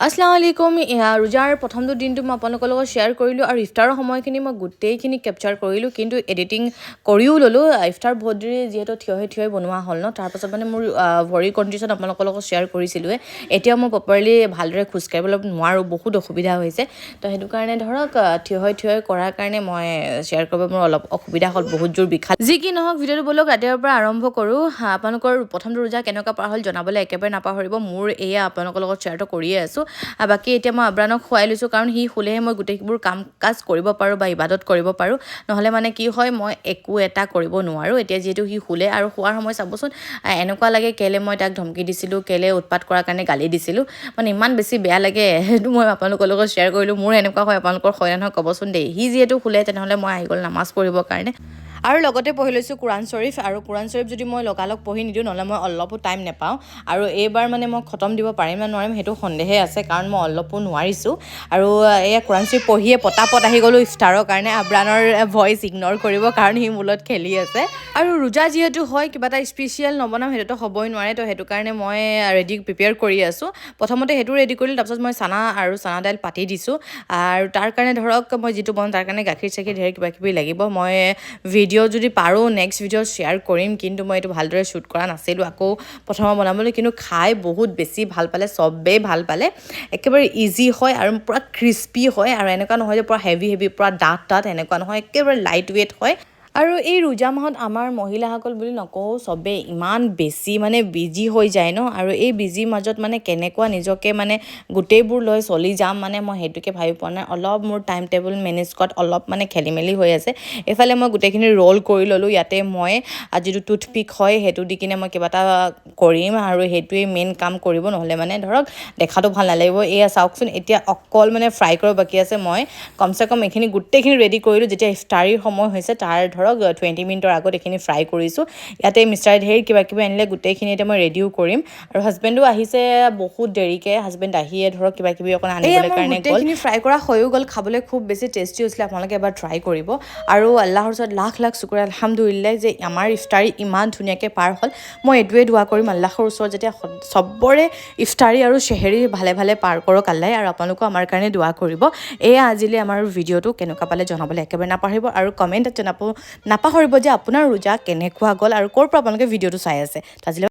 আসসালামু আলাইকুম ৰোজাৰ প্ৰথমটো দিনটো মই আপোনালোকৰ লগত শ্বেয়াৰ কৰিলোঁ আৰু ইফতাৰৰ সময়খিনি মই গোটেইখিনি কেপচাৰ কৰিলোঁ কিন্তু এডিটিং কৰিও ল'লোঁ ইফতাৰ বহুত দেৰি যিহেতু থিয় হৈ বনোৱা হ'ল ন তাৰপাছত মানে মোৰ ভৰিৰ কণ্ডিশ্যন আপোনালোকৰ লগত শ্বেয়াৰ কৰিছিলোঁৱে এতিয়া মই প্ৰপাৰলি ভালদৰে খোজকাঢ়িবলৈ নোৱাৰোঁ বহুত অসুবিধা হৈছে তো সেইটো কাৰণে ধৰক থিয় হৈ কৰাৰ কাৰণে মই শ্বেয়াৰ কৰিব মোৰ অলপ অসুবিধা হ'ল বহুত জোৰ বিষাল যি কি নহওক ভিডিঅ'টো বলক ৰাতিপুৱাৰ পৰা আৰম্ভ কৰোঁ আপোনালোকৰ প্ৰথমটো ৰোজা কেনেকুৱা পাৰ হ'ল জনাবলৈ একেবাৰে নাপাহৰিব মোৰ এয়া আপোনালোকৰ লগত শ্বেয়াৰটো কৰিয়ে আছোঁ বাকী এতিয়া মই আব্ৰানক খুৱাই লৈছোঁ কাৰণ সি শুলেহে মই গোটেইবোৰ কাম কাজ কৰিব পাৰোঁ বা ইবাদত কৰিব পাৰোঁ নহ'লে মানে কি হয় মই একো এটা কৰিব নোৱাৰোঁ এতিয়া যিহেতু সি শুলে আৰু শোৱাৰ সময় চাবচোন এনেকুৱা লাগে কেলে মই তাক ধমকি দিছিলোঁ কেলে উৎপাত কৰাৰ কাৰণে গালি দিছিলোঁ মানে ইমান বেছি বেয়া লাগে সেইটো মই আপোনালোকৰ লগত শ্বেয়াৰ কৰিলোঁ মোৰ এনেকুৱা হয় আপোনালোকৰ হয় নহয় ক'বচোন দেই সি যিহেতু শুলে তেনেহ'লে মই আহি গ'ল নামাজ পঢ়িবৰ কাৰণে আৰু লগতে পঢ়ি লৈছোঁ কোৰাণ শ্বৰীফ আৰু কোৰাণ শ্বৰীফ যদি মই লগালগ পঢ়ি নিদিওঁ নহ'লে মই অলপো টাইম নাপাওঁ আৰু এইবাৰ মানে মই খতম দিব পাৰিম নে নোৱাৰিম সেইটো সন্দেহে আছে কাৰণ মই অলপো নোৱাৰিছোঁ আৰু এয়া কোৰাণ শ্বৰীফ পঢ়িয়ে পতাপত আহি গ'লোঁ ইফতাৰৰ কাৰণে আব্ৰানৰ ভইচ ইগন'ৰ কৰিব কাৰণ সি মোৰ লগত খেলি আছে আৰু ৰোজা যিহেতু হয় কিবা এটা স্পেচিয়েল নবনাম সেইটোতো হ'বই নোৱাৰে তো সেইটো কাৰণে মই ৰেডি প্ৰিপেয়াৰ কৰি আছোঁ প্ৰথমতে সেইটো ৰেডি কৰিলোঁ তাৰপিছত মই চানা আৰু চানা দাইল পাতি দিছোঁ আৰু তাৰ কাৰণে ধৰক মই যিটো বনাওঁ তাৰ কাৰণে গাখীৰ চাখীৰ ঢেৰ কিবা কিবি লাগিব মই ভিডিঅ' যদি পাৰোঁ নেক্সট ভিডিঅ' শ্বেয়াৰ কৰিম কিন্তু মই এইটো ভালদৰে শ্বুট কৰা নাছিলোঁ আকৌ প্ৰথমে বনাবলৈ কিন্তু খাই বহুত বেছি ভাল পালে চবেই ভাল পালে একেবাৰে ইজি হয় আৰু পূৰা ক্ৰিস্পি হয় আৰু এনেকুৱা নহয় যে পূৰা হেভি পূৰা ডাঠ এনেকুৱা নহয় একেবাৰে লাইট ৱেইট হয় আৰু এই ৰোজা মাহত আমাৰ মহিলাসকল বুলি নকওঁ চবেই ইমান বেছি মানে বিজি হৈ যায় ন আৰু এই বিজিৰ মাজত মানে কেনেকুৱা নিজকে মানে গোটেইবোৰ লৈ চলি যাম মানে মই সেইটোকে ভাবি পোৱা নাই অলপ মোৰ টাইম টেবুল মেনেজ কৰাত অলপ মানে খেলি মেলি হৈ আছে এইফালে মই গোটেইখিনি ৰ'ল কৰি ল'লোঁ ইয়াতে মই যিটো টুথপিক হয় সেইটো দি কিনে মই কিবা এটা কৰিম আৰু সেইটোৱেই মেইন কাম কৰিব নহ'লে মানে ধৰক দেখাটো ভাল নালাগিব এয়া চাওকচোন এতিয়া অকল মানে ফ্ৰাই কৰিব বাকী আছে মই কমচে কম এইখিনি গোটেইখিনি ৰেডি কৰিলোঁ যেতিয়া ইফতাৰীৰ সময় হৈছে তাৰ ধৰক 20 মিনিটৰ আগত এইখিনি ফ্ৰাই কৰিছোঁ ইয়াতে মিষ্টাৰে ঢেৰ কিবা কিবি আনিলে গোটেইখিনি এতিয়া মই ৰেডিও কৰিম আৰু হাজবেণ্ডো আহিছে বহুত দেৰিকৈ হাজবেণ্ড আহিয়ে ধৰক কিবা কিবি অকণ আনিবলৈ কাৰণে গোটেইখিনি ফ্ৰাই কৰা হৈও গ'ল খাবলৈ খুব বেছি টেষ্টি হৈছিলে আপোনালোকে এবাৰ ট্ৰাই কৰিব আৰু আল্লাহৰ ওচৰত লাখ লাখ শুকুৰ আলহামদুলিল্লাহ যে আমাৰ ইফতাৰী ইমান ধুনীয়াকৈ পাৰ হ'ল মই এইটোৱে দোৱা কৰিম আল্লাহৰ ওচৰত যেতিয়া চবৰে ইফতাৰী আৰু চেহেৰী ভালে ভালে পাৰ কৰক আল্লাহে আৰু আপোনালোকেও আমাৰ কাৰণে দোৱা কৰিব এয়া আজিলৈ আমাৰ ভিডিঅ'টো কেনেকুৱা পালে জনাবলৈ একেবাৰে নাপাহৰিব আৰু কমেণ্টত নাপাহৰিব যে আপোনাৰ ৰোজা কেনেকুৱা গ'ল আৰু ক'ৰ পৰা আপোনালোকে ভিডিঅ'টো চাই আছে আজিলৈ